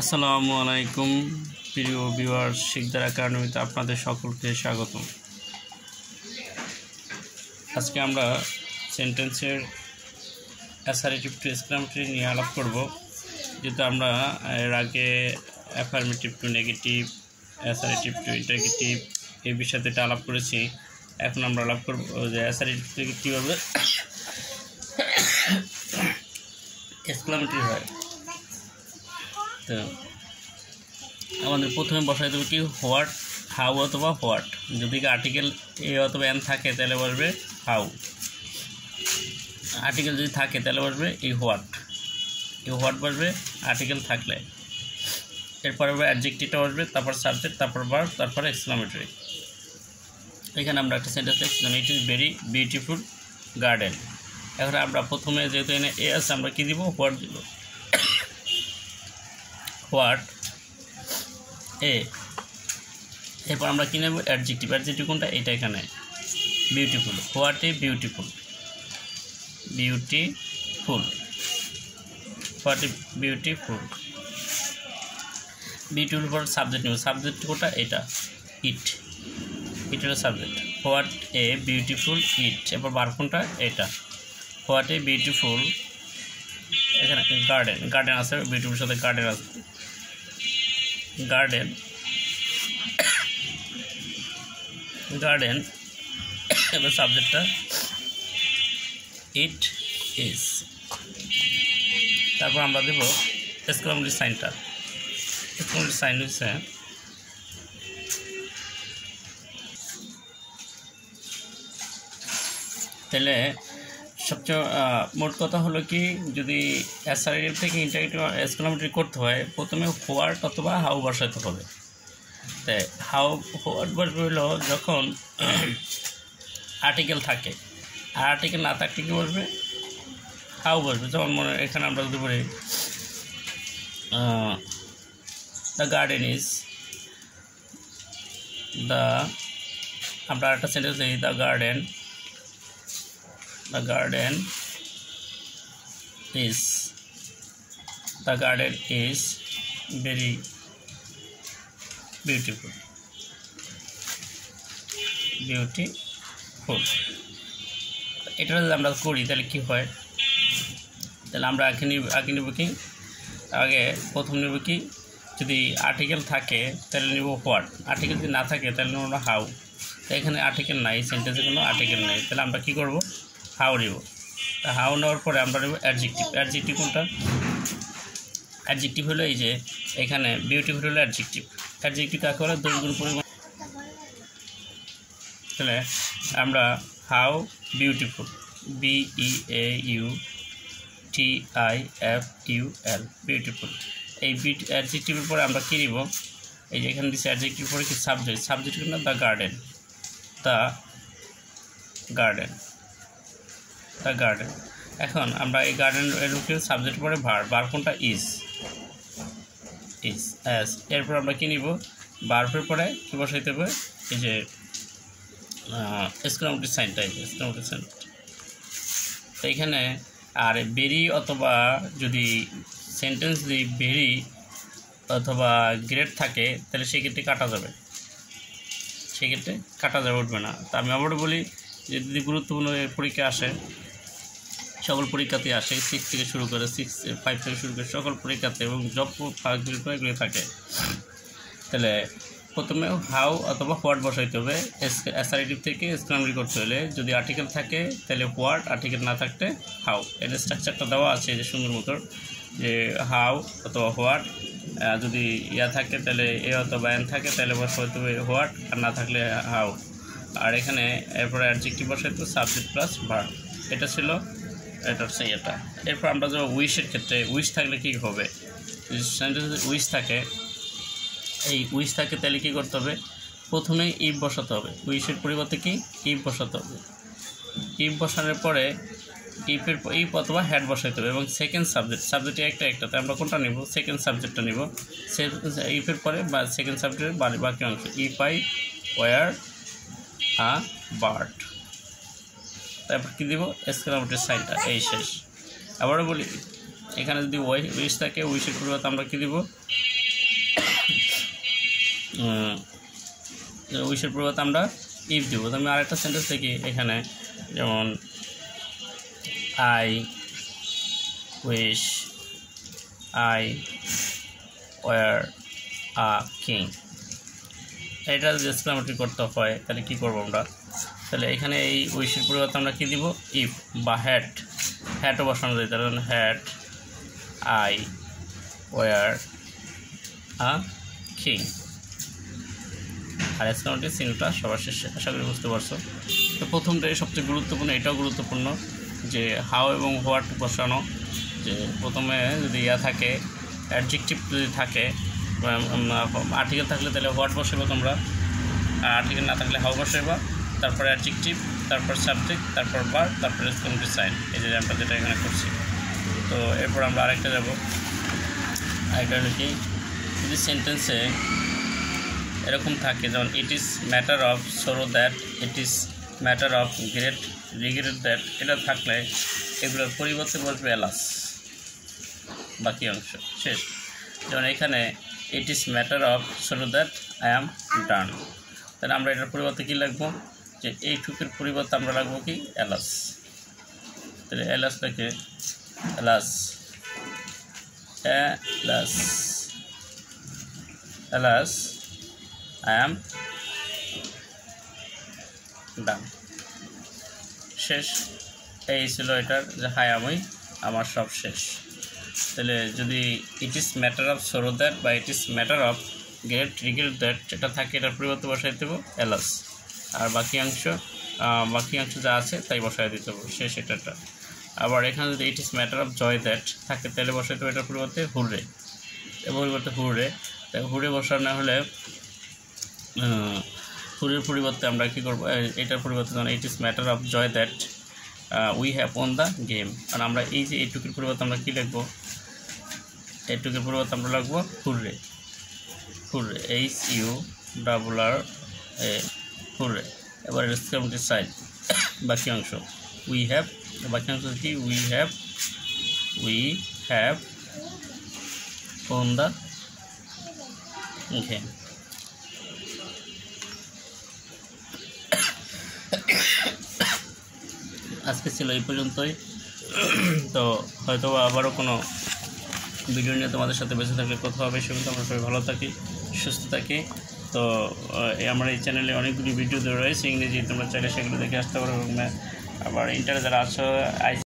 আসসালামু আলাইকুম প্রিয় ভিউয়ার্স, শিকদার একাডেমিতে আপনাদের সকলকে স্বাগতম। আজকে আমরা সেন্টেন্সের অ্যাসারেটিভ টু এক্সক্লামেটরি নিয়ে আলাপ করব। যেহেতু আমরা এর আগে affirmative to negative, assertive to interrogative এই বিষয়তে আলাপ করেছি। এখন আমরা আলাপ করব যে অ্যাসারেটিভ থেকে কীভাবে এক্সক্লামেটরি হয়। তো আমাদের প্রথমে বসাই দেবো কি হোয়াট, হাউ অথবা হোয়াট। যদি আর্টিকেল এ অথবা এন থাকে তাহলে বসবে হাউ, আর্টিকেল যদি থাকে তাহলে বসবে এই হোয়াট বসবে আর্টিকেল থাকলে। এরপরে অ্যাডজেক্টিভটা বসবে, তারপর সাবজেক্ট, তারপর ভার্ব, তারপর এক্সক্লামেটরি। এখানে আমরা একটা সেন্টেন্স লিখছিলাম, it is very beautiful garden. এখন আমরা প্রথমে যেহেতু এনে এ আছে আমরা কী দিব, হোয়াট দিব। হোয়াট এ, এরপর আমরা কী নেব অ্যাডজেক্টিভ। অ্যাডজেক্টিভ কোনটা, এটা এখানে beautiful. What a beautiful, beautiful, what a beautiful. Beautiful পর সাবজেক্ট নেব। সাবজেক্ট কোনটা, এটা ইট, ইট হলো সাবজেক্ট। হোয়াট এ বিউটিফুল ইট। এরপর ভার্ব কোনটা, এটা হোয়াট এ বিউটিফুল। এখানে গার্ডেন, গার্ডেন আছে, বিউটিফুল সাথে গার্ডেন আছে, গার্ডেন, গার্ডেন। এবার সাবজেক্টটা ইট ইজ। তারপর আমরা দেব এক্সক্লামেটরি সাইনটা। এক্সক্লামেটরি সাইন হচ্ছে তাহলে সবচেয়ে মোট কথা হলো কি, যদি অ্যাসারেটিভ থেকে ইন্টারগেটিভ এক্সক্লামেটরি করতে হয় প্রথমে হোয়াট অথবা হাউ বসাতে হবে। তাই হাউ হোয়াট বসবে হলো যখন আর্টিকেল থাকে, আর আর্টিকেল না থাকলে কি বসবে, হাউ বসবে। যেমন মনে এখানে আমরা যদি বলি দ্য গার্ডেন ইজ, দ্য, আমরা একটা সেন্টেন্স দিই the garden, the garden is, the garden is very beautiful, beautiful। এটা যদি আমরা করি তাহলে কি হয়, তাহলে আমরা আগে নিব কি, আগে প্রথম নেব কি, যদি আর্টিকেল থাকে তাহলে নেব হোয়াট, আর্টিকেল যদি না থাকে তাহলে নেব হাউ। তো এখানে আর্টিকেল নাই, সেন্টেন্সে কোনো আর্টিকেল নেই, তাহলে আমরা কী করব, হাউ নেব। হাউ নেওয়ার পরে আমরা নেব অ্যাডজেক্টিভ। অ্যাডজেক্টিভ কোনটা, অ্যাডজেক্টিভ হলো এই যে এখানে বিউটিফুল হলো অ্যাডজেক্টিভ। অ্যাডজেক্টিভ কাকে বলে, দুর্গুণ পরিমাণ। তাহলে আমরা হাউ বিউটিফুল, BEAUTIFUL, বিউটিফুল। এই অ্যাডজেক্টিভের পরে আমরা কী নিব, এই যে এখানে দিচ্ছি অ্যাডজেক্টিভ পরে কি সাবজেক্ট। সাবজেক্ট কিন্তু the garden, the garden, the garden. এখন আমরা এই গার্ডেন এর সাবজেক্ট পরে ভার্ব, ভার্ব কোনটা ইজ, ইজ অ্যাজ। এরপর আমরা কী নিব, ভার্বের পরে কী বসাইতে হবে, এই যে এক্সক্লামেটরি সাইনটা, এই যে এক্সক্লামেটরি সাইন। তো এখানে আর ভেরি অথবা যদি সেন্টেন্স যদি ভেরি অথবা গ্রেট থাকে তাহলে সেক্ষেত্রে কাটা যাবে, সেক্ষেত্রে কাটা যাবে, উঠবে না। তা আমি আবারও বলি যে যদি গুরুত্বপূর্ণ পরীক্ষা আসে, সকল পরীক্ষাতে আসে, 6 থেকে শুরু করে 5 থেকে শুরু করে সকল পরীক্ষাতে, এবং জব এগুলো থাকে, তাহলে প্রথমে হাউ অথবা হোয়াট বসাইতে হবে। অ্যাসারেটিভ থেকে এক্সক্লামেটরি করতে হলে যদি আর্টিকেল থাকে তাহলে হোয়াট, আর্টিকেল না থাকলে হাউ। এর স্ট্রাকচারটা দেওয়া আছে যে সুন্দর মতো, যে হাউ অথবা হোয়াট, যদি ইয়া থাকে তাহলে এ অথবা এন থাকে তাহলে বসাইতে হবে হোয়াট, আর না থাকলে হাউ। আর এখানে এরপরে অ্যাডজেক্টিভ বসাইতে হবে সাবজেক্ট প্লাস ভার্ব। এটা ছিল, এটা হচ্ছে এটা। এরপর আমরা যখন উইশের ক্ষেত্রে, উইশ থাকলে কী হবে, সেন্টেন্সে উইশ থাকে, এই উইশ থাকে তাহলে কী করতে হবে, প্রথমে ইফ বসাতে হবে। উইশের পরিবর্তে কি ইফ বসাতে হবে। ইফ বসানোর পরে ইফ অথবা হ্যাড বসাইতে হবে, এবং সেকেন্ড সাবজেক্ট একটাতে আমরা কোনটা নিব, সেকেন্ড সাবজেক্টটা নিব। ইফের পরে বা সেকেন্ড সাবজেক্টের বাকি অংশ, if I were a bird. তারপর কী দিব, এক্সক্লামেটরি সাইনটা, এই শেষ। আবারও বলি, এখানে যদি উইশ থাকে উইশের পরিবর্তে আমরা কী দিব, উইশের পরিবর্তে আমরা ইফ দিব। তো আমি আরেকটা সেন্টেন্স দেখি এখানে, যেমন I wish I were a king. এটা যদি এক্সক্লামেটরি করতে হয় তাহলে কী করবো আমরা, তাহলে এখানে এই উইশের পরিবর্তে আমরা কী দিব, ইফ বা হ্যাটও বসানো যায়। তাহলে hat I were a king. আর এক্সক্লামেটরি চিহ্নটা সবার শেষে। আশা করি বুঝতে পারছো। তো প্রথমটাই সবচেয়ে গুরুত্বপূর্ণ, এটাও গুরুত্বপূর্ণ যে হাউ এবং হোয়াট বসানো। যে প্রথমে যদি থাকে অ্যাডজেক্টিভ যদি থাকে, আর্টিকেল থাকলে তাহলে হোয়াট বসাইবা তোমরা, আর আর্টিকেল না থাকলে হাউ বসাইবা, তারপর অ্যাডজেক্টিভ, তারপর সাবজেক্ট, তারপর ভার্ব, তারপর এক্সক্লেমেটরি সাইন। এই যে আমরা যেটা এখানে করছি। তো এরপর আমরা আরেকটা যাব, আরেকটা হলো কি, যদি সেন্টেন্সে এরকম থাকে যেমন it is matter of sorrow that, it is matter of regret that, এটা থাকলে এগুলোর পরিবর্তে বসবে এলাস, বাকি অংশ শেষ। যেমন এখানে it is matter of sorrow that I am done, তাহলে আমরা এটার পরিবর্তে কী লিখবো, যে এইটুকুর পরিবর্তে আমরা রাখবো কি এলাস। তাহলে এলাস থেকে alas alas alas I am done, শেষ। এই ছিল এটার যে হাই আমি আমার সব শেষ। তাহলে যদি it is matter of sorrow that বা it is matter of regret that এটা থাকে, এটার পরিবর্তে বসাই দেবো এলাস, আর বাকি অংশ যা আছে তাই বসাই দিতে হবে, শেষ এটাটা। আবার এখানে যদি it is matter of joy that থাকে তাহলে বসাই দেবো এটার পরিবর্তে হুররে, এর পরিবর্তে হুররে। তাই হুররে বসানো হলে হুরের পরিবর্তে আমরা কী করবো, এটার পরিবর্তে যেমন it is matter of joy that we have won the game. কারণ আমরা এই যে এইটুকুর পরিবর্তে আমরা কী লিখবো, এইটুকুর পরিবর্তে আমরা লিখবো হুররে, হুররে HURR হুররে। এবার এক্সক্লেমেটরি সাইন বাকি অংশ উই হ্যাভ, বাকি অংশ কি we have won the game. আজকে ছিল এই পর্যন্তই। তো হয়তো আবারও কোনো ভিডিও নিয়ে তোমাদের সাথে বেঁচে থাকলে কথা হবে। সেগুলো আমরা সবাই ভালো থাকি, সুস্থ থাকি। তো আমার এই চ্যানেলে অনেকগুলি ভিডিও দেওয়া রয়েছে ইংরেজি, তোমরা চাইলে সেগুলো দেখে আসতে পারো। এবং আবার ইন্টারে যারা আছো IC